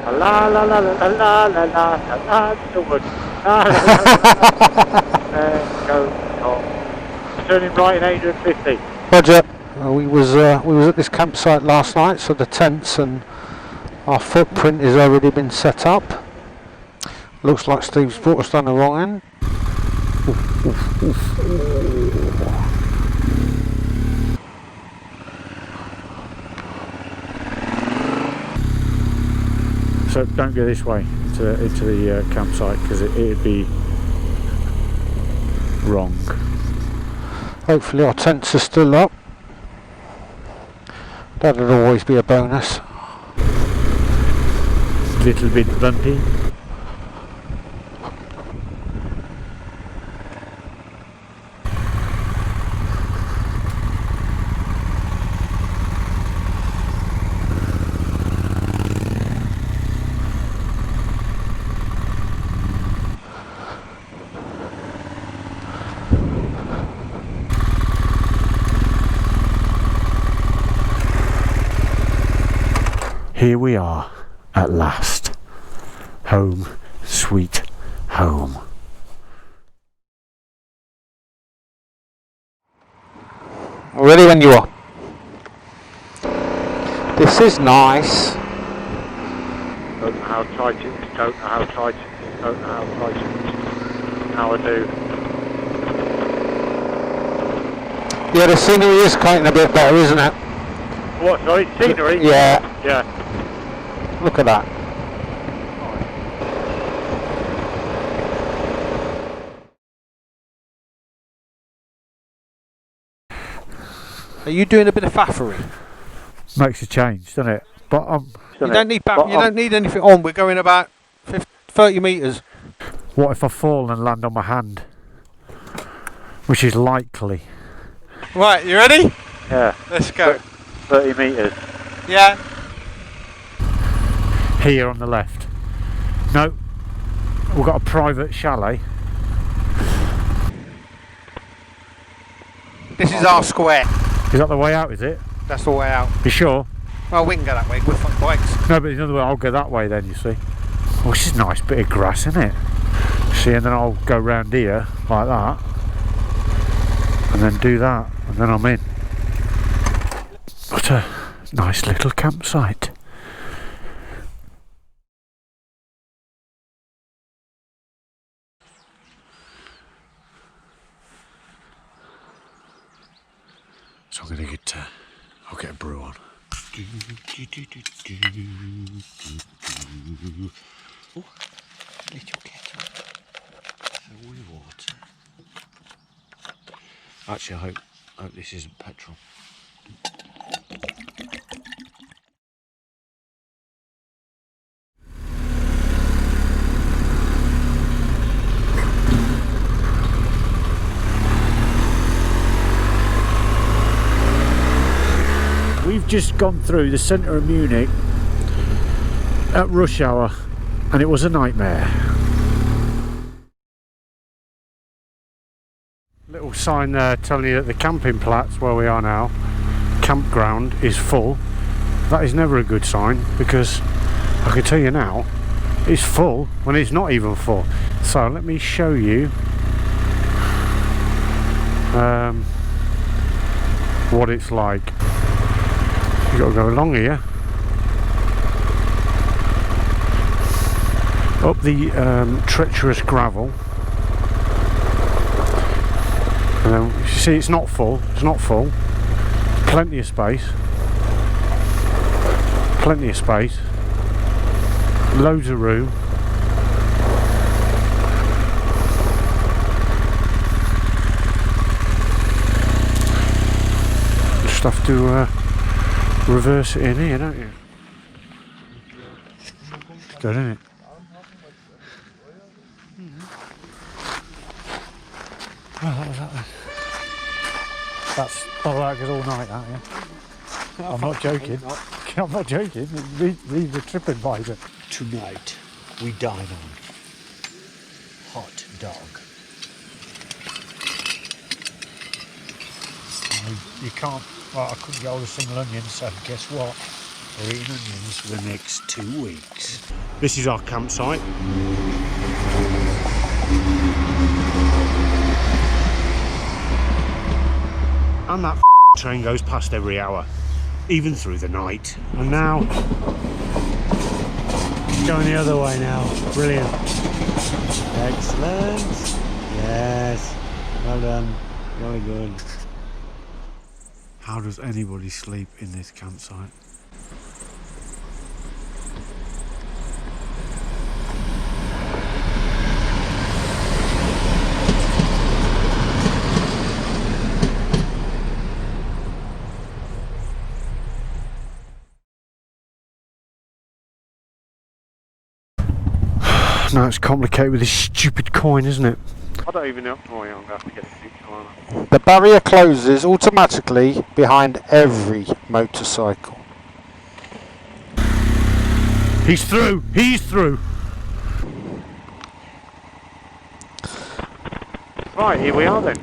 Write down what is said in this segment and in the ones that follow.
La la la la la la la la la the wood. La la la la. There goes Tom. Turning right in 850. Roger. We was at this campsite last night, so the tents and our footprint has already been set up. Looks like Steve's brought us down the wrong end. Oof, oof, oof. So don't go this way into the campsite because it'd be wrong. Hopefully our tents are still up. That'd always be a bonus. Little bit bumpy. Here we are, at last. Home, sweet home. Ready when you are. This is nice. Don't know how tight it is, don't know how tight it is, don't know how tight it is. Now I do. Yeah, the scenery is getting a bit better, isn't it? What, sorry? Scenery? Yeah. Yeah. Look at that. Are you doing a bit of faffery? Makes a change, doesn't it? But you don't need anything on. We're going about 30 metres. What if I fall and land on my hand? Which is likely. Right, you ready? Yeah. Let's go. 30 metres. Yeah. Here on the left. No. We've got a private chalet. This is our square. Is that the way out, is it? That's the way out. You sure? Well, we can go that way. We're fucking bikes. No, but another way, I'll go that way then, you see. Well, this is a nice bit of grass, isn't it? See, and then I'll go round here, like that. And then do that, and then I'm in. What a nice little campsite. So I'm going to get, I'll get a brew on. Oh, little kettle. Fill with water. Actually, I hope this isn't petrol. We've just gone through the centre of Munich at rush hour and it was a nightmare. Little sign there telling you that the camping Platz where we are now, campground, is full. That is never a good sign because I can tell you now it's full when it's not even full. So let me show you what it's like. You've got to go along here, up the treacherous gravel, and then you see it's not full, plenty of space, loads of room. Just have to reverse it in here, don't you? It's good, isn't it? Well, that was that then. That's that goes all night, that, yeah? I'm not joking. I'm not joking. Read the TripAdvisor. Tonight we dine on hot dog. You can't. Well, I couldn't get all the single onions, so guess what? Or eating onions for the next 2 weeks. This is our campsite. And that train goes past every hour, even through the night. And now, it's going the other way now. Brilliant. Excellent. Yes. Well done. Really good. How does anybody sleep in this campsite? Now it's complicated with this stupid coin, isn't it? I don't even know. Oh, yeah, I'm going to have to get a picture on it. The barrier closes automatically behind every motorcycle. He's through! He's through! Right, here we are then.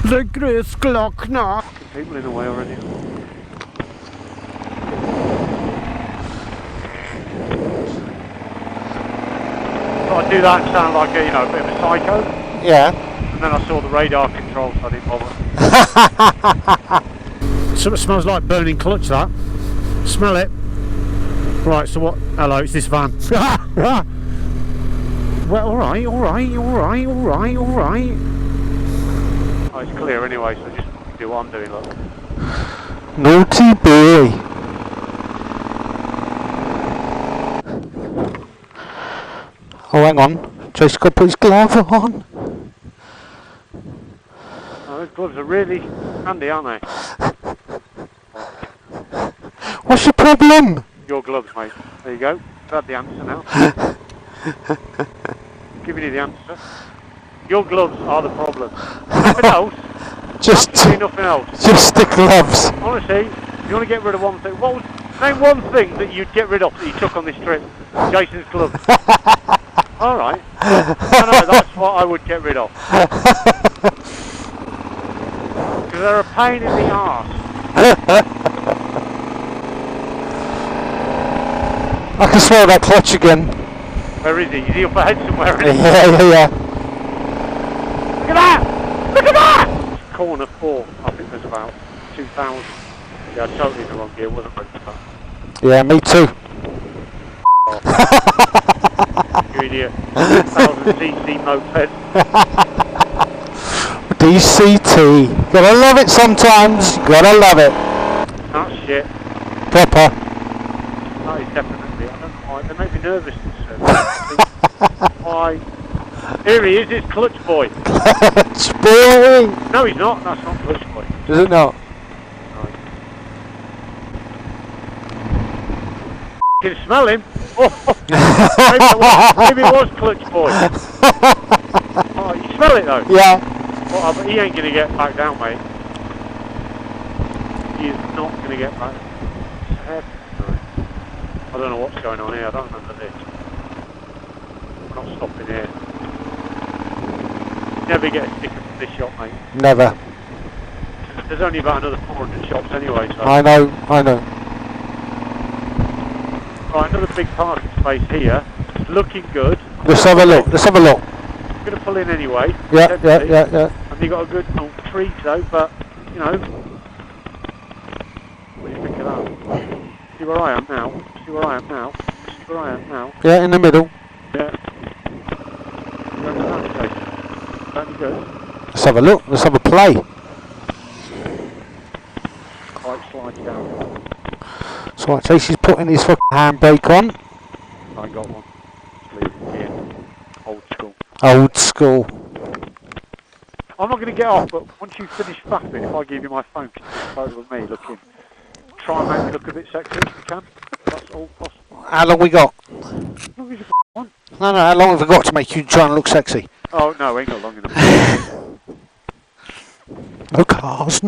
The Grossglockner! People in the way already. I do that and sound like a, a bit of a psycho. Yeah. And then I saw the radar control, so I didn't bother. Something smells like burning clutch, that. Smell it. Right, so what? Hello, it's this van. Well, alright. Oh, it's clear anyway, so just do what I'm doing, look. Naughty boy. Oh, hang on. Jason's got to put his glove on. Oh, those gloves are really handy, aren't they? What's your problem? Your gloves, mate. There you go. You've had the answer now. Giving you the answer. Your gloves are the problem. Nothing else. Absolutely nothing else. Just the gloves. Honestly, if you want to get rid of one thing, name one thing that you'd get rid of that you took on this trip. Jason's gloves. Alright. No, that's what I would get rid of. Because they're a pain in the arse. I can smell that clutch again. Where is he? Is he up ahead somewhere? Yeah. Look at that! Look at that! Corner 4. I think there's about 2,000. Yeah, totally in the wrong gear. Wasn't ready for that. Yeah, me too. You idiot. 2,000cc moped. DCT. Gotta love it sometimes. Gotta love it. That's shit. Proper. That is definitely. I don't know why. They make me nervous. Why? Here he is. It's Clutch Boy. Clutch Boy. No, he's not. That's not Clutch Boy. Is it not? You can smell him. Oh, maybe it was Clutch Boy. Oh, you smell it though? Yeah. Well, but he ain't going to get back down, mate. He is not going to get back. I don't know what's going on here. I don't remember this. I'm not stopping here. You never get a sticker from this shop, mate. Never. There's only about another 400 shops anyway, so... I know. Right, another big parking space here. Looking good. Let's have a look. I'm going to pull in anyway. Yeah. And you got a good trees though, but, you know... What do you think of that? See where I am now? Yeah, in the middle. Yeah. That'd be good. Let's have a look. Let's have a play. Quite slides down. So like Tracy's putting his fucking handbrake on. I got one. Leave it in. Old school. Old school. I'm not going to get off, but once you finish fapping, if I give you my phone, can you take a photo of me looking? Try and make me look a bit sexy if you can. That's all possible. How long we got? As long as you want. No, how long have we got to make you try and look sexy? Oh, no, ain't got long enough. No cars.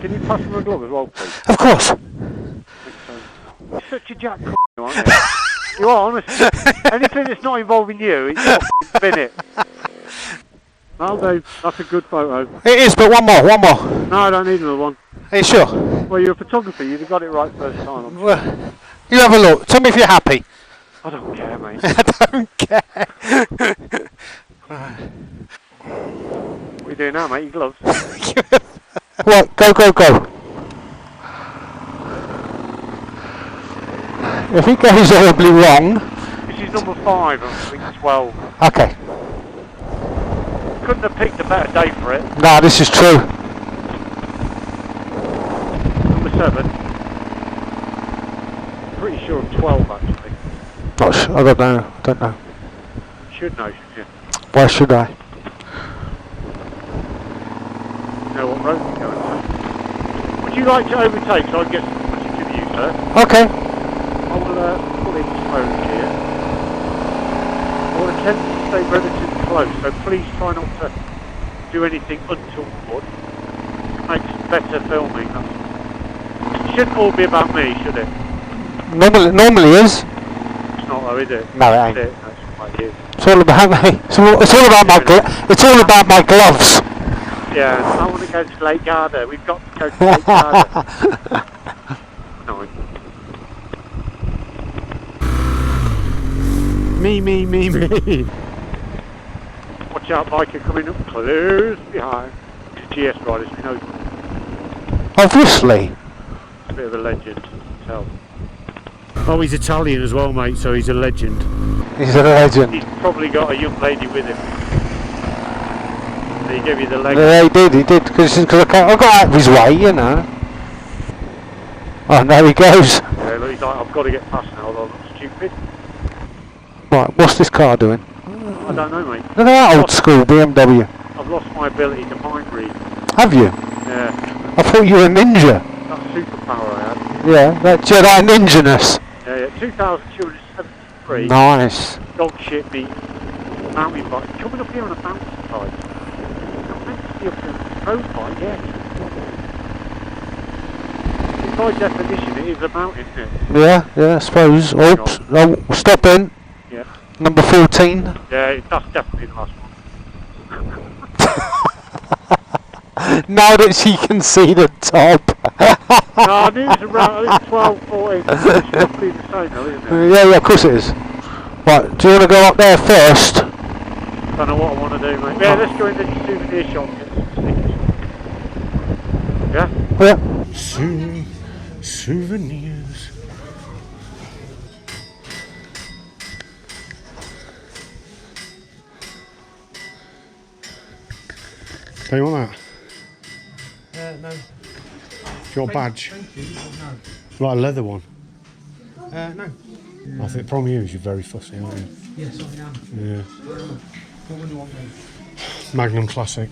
Can you pass me a glove as well, please? Of course. You're such a jack aren't you? You are, honestly. Anything that's not involving you, it's fucking bin it. That'll do. That's a good photo. It is, but one more. No, I don't need another one. Are you sure? Well, you're a photographer, you'd have got it right first time. Well, you have a look. Tell me if you're happy. I don't care, mate. I don't care. What are you doing now, mate? Your gloves? Right, go, go, go. If it goes horribly wrong... This is number 5 of week 12. Okay. Couldn't have picked a better day for it. No, this is true. Number 7. Pretty sure of 12, actually. Not sure. I don't know. You should know, shouldn't you? Why should I? You know what road you're going on. Would you like to overtake so I can get some footage of you, sir? Okay. I will pull in slowly here. I will attempt to stay relatively close, so please try not to do anything untoward. It makes better filming. It shouldn't all be about me, should it? Normally is. It's not though, is it? No, it ain't. That's like you. It's all about me. It's all about my it's all about my gloves. Yeah, I want to go to Lake Garda. We've got to go to Lake Garda. No. Me. Watch out, biker coming up close behind. GS riders, we know. Obviously. A bit of a legend, tell. Oh, he's Italian as well, mate, so he's a legend. He's a legend. He's probably got a young lady with him. He gave you the leg. Yeah, he did, because I got out of his way, you know. Oh, there he goes. Yeah, look, he's like, I've got to get past now, although I'm stupid. Right, what's this car doing? I don't know, mate. Look at that old school BMW. I've lost my ability to mind read. Have you? Yeah, I thought you were a ninja. that superpower I had. Yeah, that Jedi ninja-ness. Yeah, 2,273. Nice. Dog shit meat. Mountain bike. Coming up here on a mountain bike. Not meant to be up here on a road bike, yeah. By definition, it is a mountain, isn't it? Yeah, I suppose. Oops. Oh, stop in. Yeah. Number 14. Yeah, that's definitely the last one. Now that she can see the top. No, I knew it was around, I think 12, 14. It's roughly the same though, isn't it? Yeah, of course it is. Right, do you want to go up there first? Don't know what I want to do, mate. Yeah, let's go in the souvenir shop and get some stickers. Yeah? Yeah. Souvenirs. Do you want that? No. Do you want a badge? Thank you. No. Like a leather one? No. I think the problem is you're very fussy, aren't you? Yes, I am. Yeah. What would you want, mate? Magnum Classic.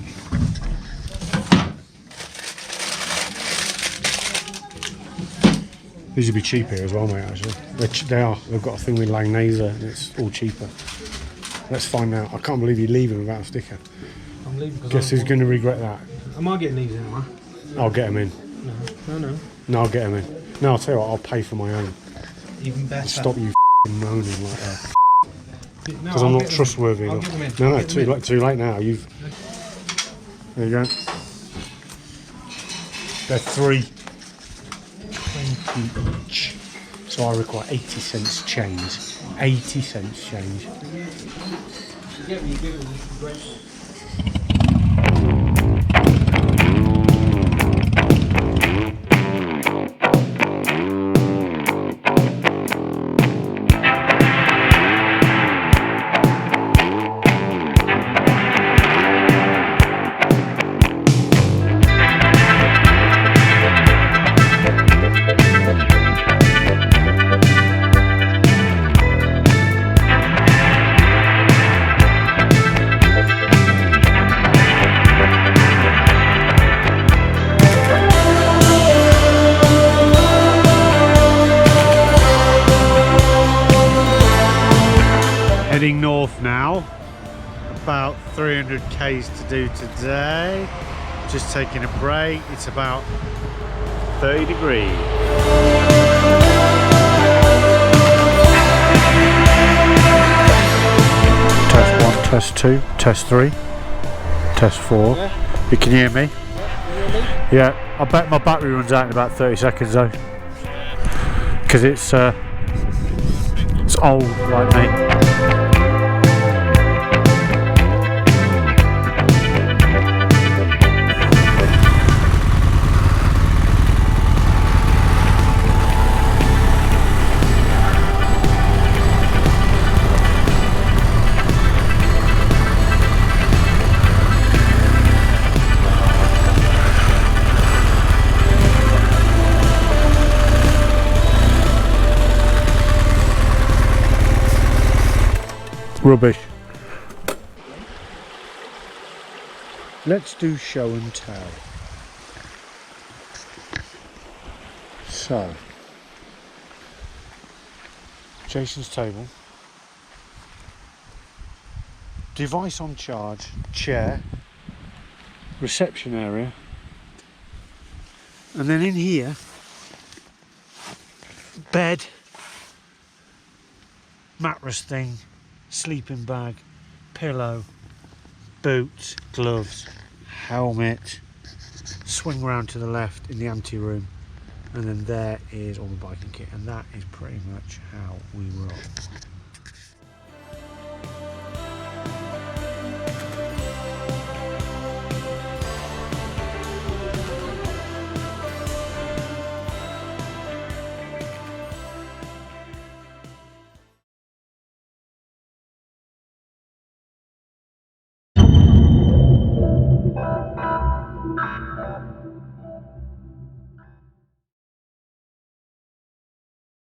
These would be cheap here as well, mate, actually. They are. They've got a thing with Langnese and it's all cheaper. Let's find out. I can't believe you're leaving without a sticker. I'm leaving because Guess who's going to regret that? Am I getting these in, am I? I'll get them in. No. No, I'll get them in. No, I'll tell you what, I'll pay for my own. Even better. Stop you moaning like that. No, Because I'm not trustworthy I'll enough. get them in. No, I'll get them in. too late now. There you go. They're 3.20 each. So I require 80 cents change. 80 cents change. You get me, you give it a great. Heading north now. About 300 k's to do today. Just taking a break. It's about 30 degrees. Test 1, test 2, test 3, test 4. Yeah. You can hear me? Yeah. Yeah, I bet my battery runs out in about 30 seconds though. Because it's old like me. Rubbish. Let's do show and tell. So, Jason's table, device on charge, chair, reception area, and then in here, bed, mattress thing, sleeping bag, pillow, boots, gloves, helmet, swing round to the left in the ante room, and then there is all the biking kit, and that is pretty much how we roll.